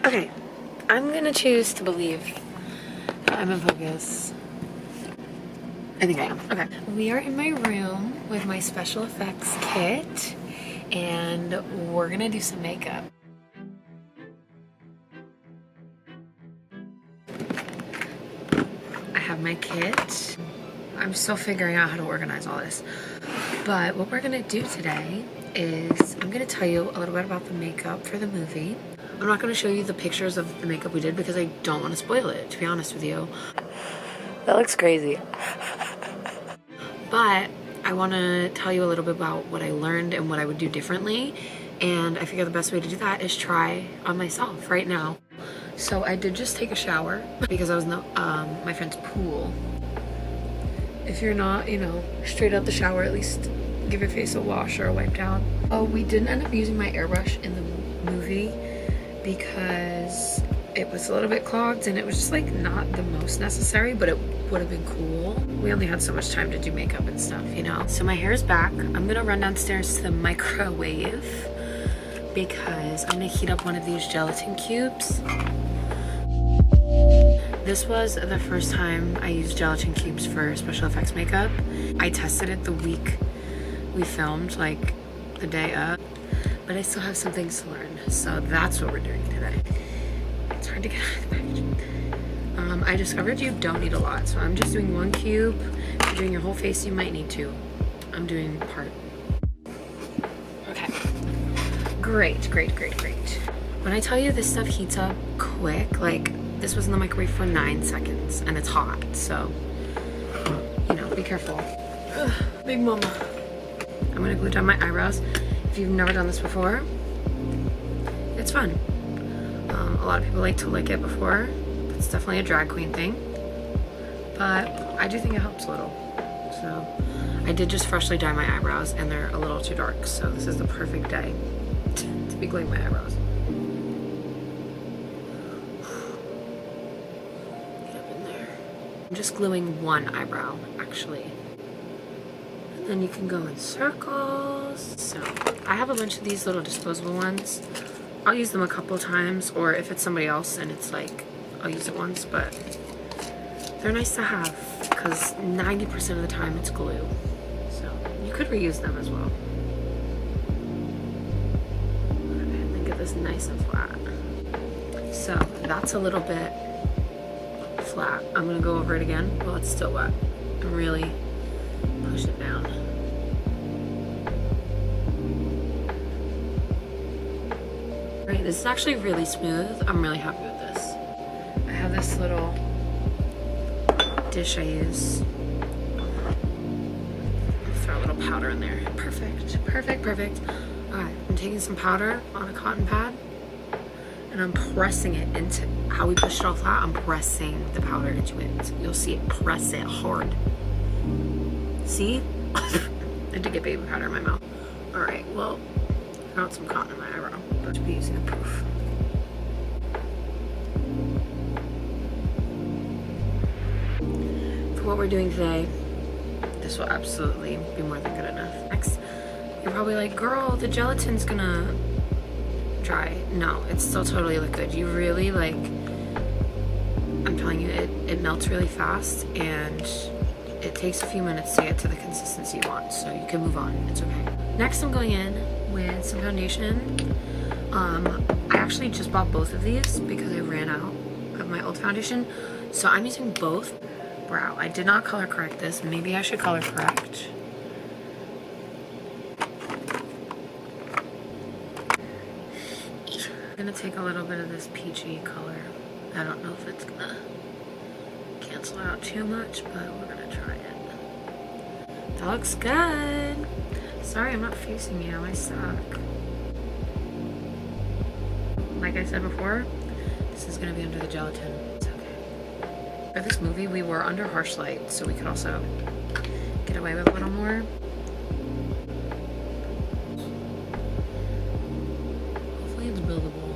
Okay, I'm gonna choose to believe that I'm in focus. I think I am. Okay. We are in my room with my special effects kit, and we're gonna do some makeup. I have my kit. I'm still figuring out how to organize all this. But what we're gonna do today is I'm gonna tell you a little bit about the makeup for the movie. I'm not gonna show you the pictures of the makeup we did because I don't want to spoil it, to be honest with you. That looks crazy. But I want to tell you a little bit about what I learned and what I would do differently. And I figure the best way to do that is try on myself right now. So I did just take a shower because I was in the, my friend's pool. If you're not, you know, straight out the shower, at least give your face a wash or a wipe down. Oh, we didn't end up using my airbrush in the movie because it was a little bit clogged and it was just like not the most necessary, but it would have been cool. We only had so much time to do makeup and stuff, you know? So my hair is back. I'm gonna run downstairs to the microwave because I'm gonna heat up one of these gelatin cubes. This was the first time I used gelatin cubes for special effects makeup. I tested it the week we filmed, like the day up, but I still have some things to learn. So that's what we're doing today. It's hard to get out of the packaging. I discovered you don't need a lot, so I'm just doing one cube. If you're doing your whole face, you might need two. I'm doing part. Okay. Great. When I tell you this stuff heats up quick, like this was in the microwave for 9 seconds and it's hot, so, you know, be careful. Ugh, big mama. I'm gonna glue down my eyebrows. If you've never done this before, it's fun. A lot of people like to lick it before. It's definitely a drag queen thing, but I do think it helps a little. So I did just freshly dye my eyebrows and they're a little too dark, so this is the perfect day to be gluing my eyebrows. Get up in there. I'm just gluing one eyebrow actually, and then you can go in circles. So I have a bunch of these little disposable ones. I'll use them a couple times, or if it's somebody else and it's like I'll use it once, but they're nice to have because 90% of the time it's glue. So you could reuse them as well. Okay, and then get this nice and flat. So that's a little bit flat. I'm gonna go over it again while it's still wet and really push it down. Right, this is actually really smooth. I'm really happy with this. I have this little dish I use. Throw a little powder in there. Perfect. Alright, I'm taking some powder on a cotton pad and I'm pressing it into, how we pushed it all flat, I'm pressing the powder into it. You'll see it, press it hard. See? I did get baby powder in my mouth. Alright, well, I got some cotton in my eyebrow. But to be using a poof. For what we're doing today, this will absolutely be more than good enough. Next, you're probably like, girl, the gelatin's gonna dry. No, it's still totally liquid. You really like, I'm telling you, it melts really fast and it takes a few minutes to get to the consistency you want, so you can move on. It's okay. Next, I'm going in with some foundation. I actually just bought both of these because I ran out of my old foundation, so I'm using both. Brow. I did not color correct this. Maybe I should color correct. I'm gonna take a little bit of this peachy color. I don't know if it's gonna cancel out too much, but we're gonna try it. That looks good. Sorry, I'm not facing you. I suck. Like I said before, this is gonna be under the gelatin. It's okay. For this movie, we were under harsh light, so we could also get away with a little more. Hopefully it's buildable.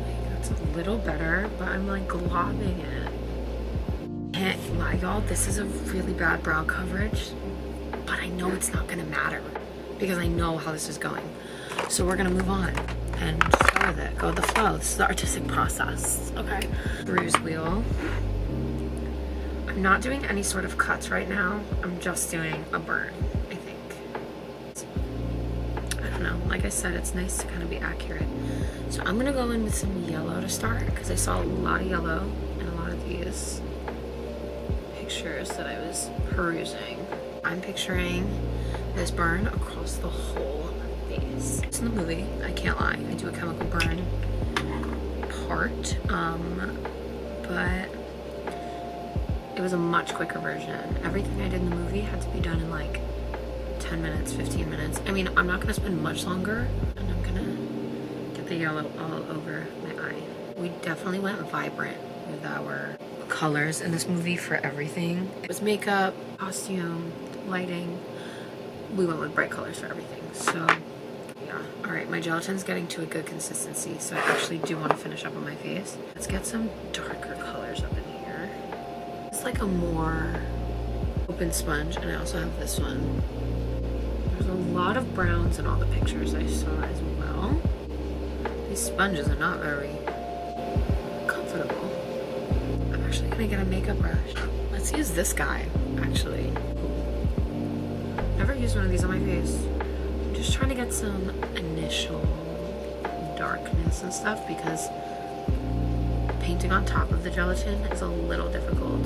Like, that's a little better, but I'm like globbing it. Can't lie, y'all, this is a really bad brow coverage, but I know it's not gonna matter because I know how this is going. So we're gonna move on and just go with it, go with the flow. This is the artistic process, okay? Bruise wheel. I'm not doing any sort of cuts right now. I'm just doing a burn, I think. I don't know, like I said, it's nice to kind of be accurate. So I'm gonna go in with some yellow to start because I saw a lot of yellow in a lot of these pictures that I was perusing. I'm picturing this burn across the whole face. It's in the movie, I can't lie. I do a chemical burn part, but it was a much quicker version. Everything I did in the movie had to be done in like 10 minutes, 15 minutes. I mean, I'm not gonna spend much longer, and I'm gonna get the yellow all over my eye. We definitely went vibrant with our colors in this movie for everything. It was makeup, costume, lighting. We went with bright colors for everything. So yeah. All right, my gelatin's getting to a good consistency, so I actually do want to finish up on my face. Let's get some darker colors up in here. It's like a more open sponge, and I also have this one. There's a lot of browns in all the pictures I saw as well. These sponges are not very comfortable. I'm actually gonna get a makeup brush. Let's use this guy, actually. Never used one of these on my face. I'm just trying to get some initial darkness and stuff because painting on top of the gelatin is a little difficult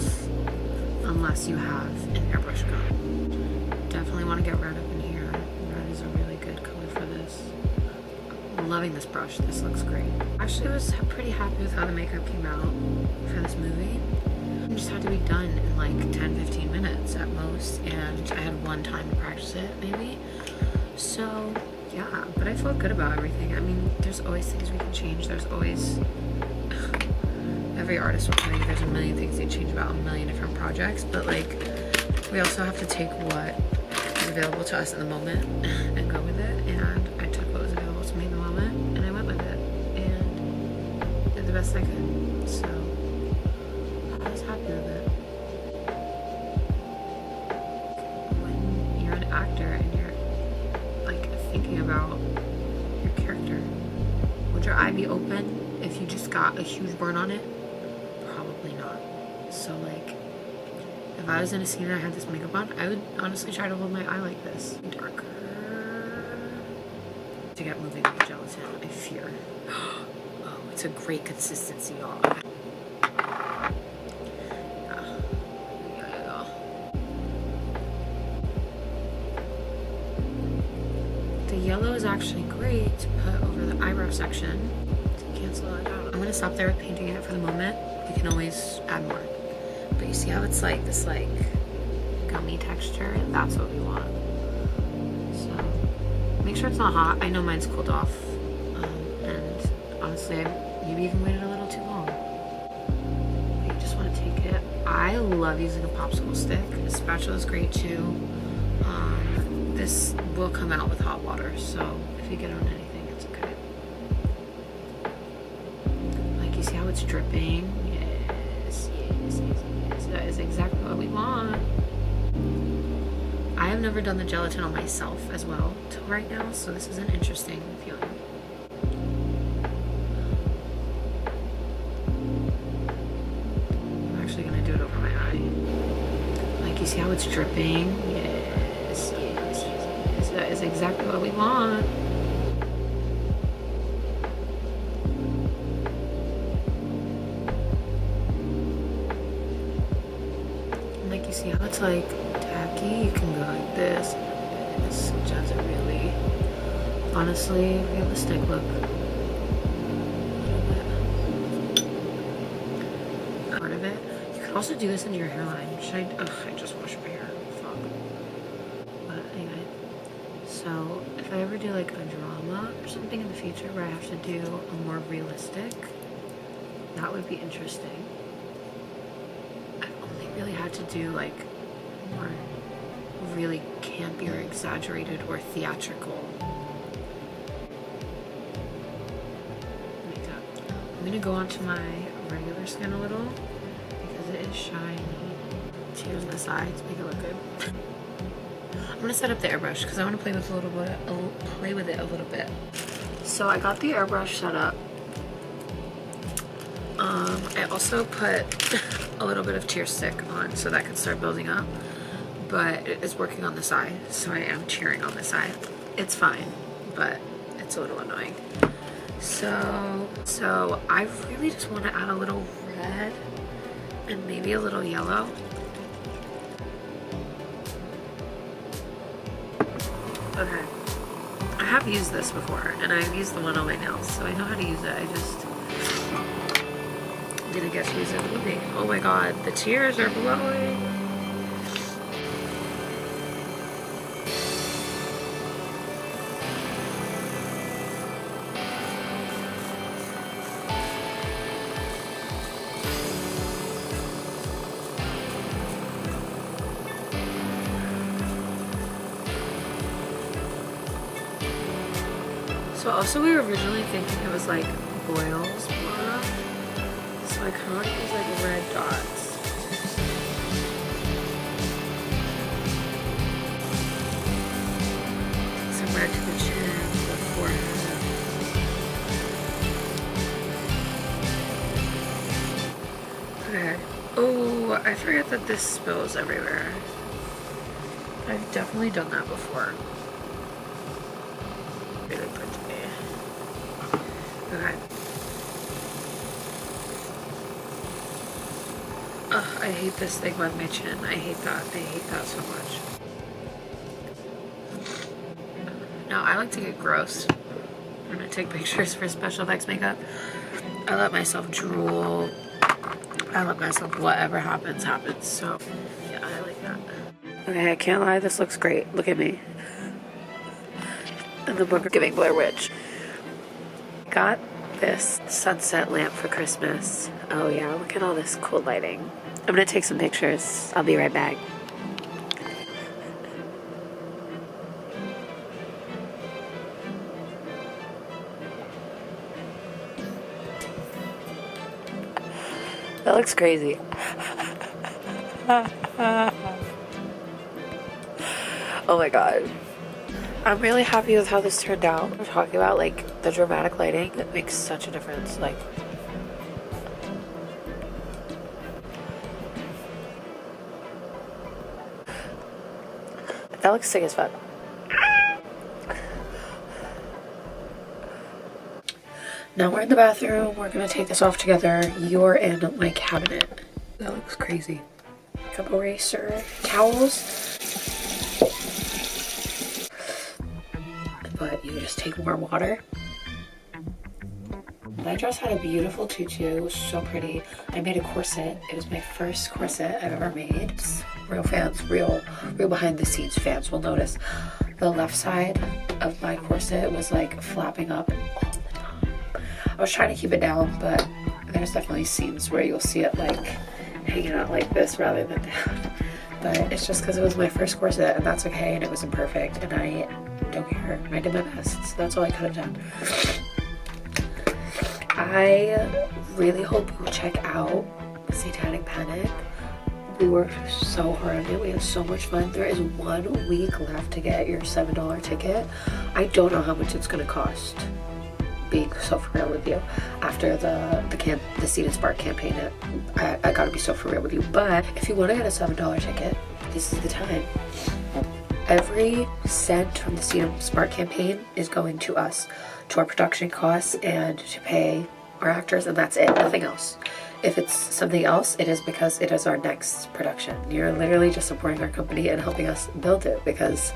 unless you have an airbrush gun. Definitely want to get red up in here. Red is a really good color for this. I'm loving this brush. This looks great. Actually, I was pretty happy with how the makeup came out for this movie. It just had to be done in like 10-15 minutes at most, and I had one time to practice it maybe. So yeah, but I felt good about everything. I mean, there's always things we can change. There's always every artist will tell you there's a million things they change about a million different projects, but like we also have to take what is available to us in the moment and go with it. And I took what was available to me in the moment and I went with it and did the best I could. So I was happy with it. When you're an actor and you're like thinking about your character, would your eye be open if you just got a huge burn on it? Probably not. So like, if I was in a scene and I had this makeup on, I would honestly try to hold my eye like this. Darker. To get moving with the gelatin, I fear. Oh, it's a great consistency, y'all. The yellow is actually great to put over the eyebrow section to cancel it out. I'm gonna stop there with painting it for the moment. We can always add more. But you see how it's like this like gummy texture? That's what we want. So make sure it's not hot. I know mine's cooled off. And honestly, I maybe even waited a little too long. But you just want to take it. I love using a popsicle stick. A spatula is great too. This will come out with hot water, so if you get on anything, it's okay. Like, you see how it's dripping? Yes, yes, yes, yes. That is exactly what we want. I have never done the gelatin on myself as well till right now, so this is an interesting feeling. I'm actually gonna do it over my eye. Like, you see how it's dripping? Yes, yes, yes, yes. That is exactly what we want. Like, you see how it's like tacky? You can go like this. This does a really, honestly, realistic look. Part of it. You could also do this into your hairline. Should I? Ugh, I just washed my hair. Fuck. But anyway, so if I ever do like a drama or something in the future where I have to do a more realistic, that would be interesting. Really had to do like more really campy or exaggerated or theatrical makeup. I'm gonna go onto my regular skin a little because it is shiny. Tears on the sides make it look good. gonna set up the airbrush because I want to play with it a little bit. So I got the airbrush set up. I also put a little bit of tear stick on so that can start building up, but it is working on the side, so I am tearing on the side. It's fine, but it's a little annoying. So I really just want to add a little red and maybe a little yellow. Okay, I have used this before, and I've used the one on my nails, so I know how to use it. I just didn't get to use it in the movie. Oh my god, the tears are blowing. So also we were originally thinking it was like boils blown up. So I kind of want to use like red dots. Take some red to the chin, to the forehead. Okay. Oh, I forget that this spills everywhere. I've definitely done that before. Really put to me. Okay. Ugh, I hate this thing on my chin. I hate that. I hate that so much. Now, I like to get gross. I'm gonna take pictures for special effects makeup. I let myself drool. I let myself, whatever happens, happens. So, yeah, I like that. Okay, I can't lie. This looks great. Look at me. In the book of giving Blair Witch. Got this sunset lamp for Christmas. Oh yeah, look at all this cool lighting. I'm gonna take some pictures. I'll be right back. That looks crazy. Oh my god. I'm really happy with how this turned out. I'm talking about like the dramatic lighting that makes such a difference. Like, that looks sick as fuck. Now we're in the bathroom. We're gonna take this off together. You're in my cabinet. That looks crazy. Cup eraser, towels. But you just take more water. My dress had a beautiful tutu. It was so pretty. I made a corset. It was my first corset I've ever made. Real fans, real behind the scenes fans will notice the left side of my corset was like flapping up all the time. I was trying to keep it down, but there's definitely scenes where you'll see it like hanging out like this rather than down. But it's just because it was my first corset, and that's okay, and it wasn't perfect, and I don't care. I did my best, so that's all I could have done. I really hope you check out Satanic Panic. We worked so hard on it. We had so much fun. There is 1 week left to get your $7 ticket. I don't know how much it's going to cost, being so for real with you. After the Seed and Spark campaign, I gotta be so for real with you. But if you want to get a $7 ticket, this is the time. Every cent from the Seed and Spark campaign is going to us, to our production costs, and to pay our actors, and that's it, nothing else. If it's something else, it is because it is our next production. You're literally just supporting our company and helping us build it, because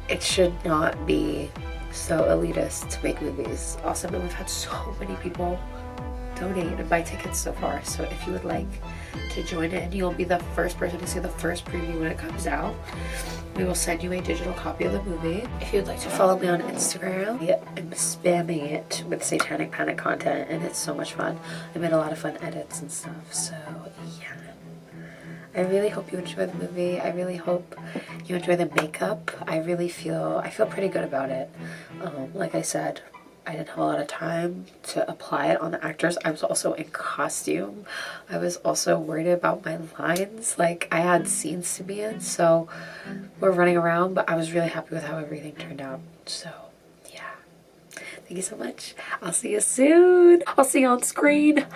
it should not be so elitist to make movies. Awesome, and we've had so many people donate and buy tickets so far. So if you would like to join it, and you'll be the first person to see the first preview when it comes out, we will send you a digital copy of the movie. If you'd like to follow me on Instagram, I'm spamming it with Satanic Panic content, and it's so much fun. I made a lot of fun edits and stuff, so yeah. I really hope you enjoy the movie. I really hope you enjoy the makeup. I feel pretty good about it. Like I said, I didn't have a lot of time to apply it on the actors. I was also in costume. I was also worried about my lines. Like, I had scenes to be in, so we're running around, but I was really happy with how everything turned out. So, yeah. Thank you so much. I'll see you soon. I'll see you on screen.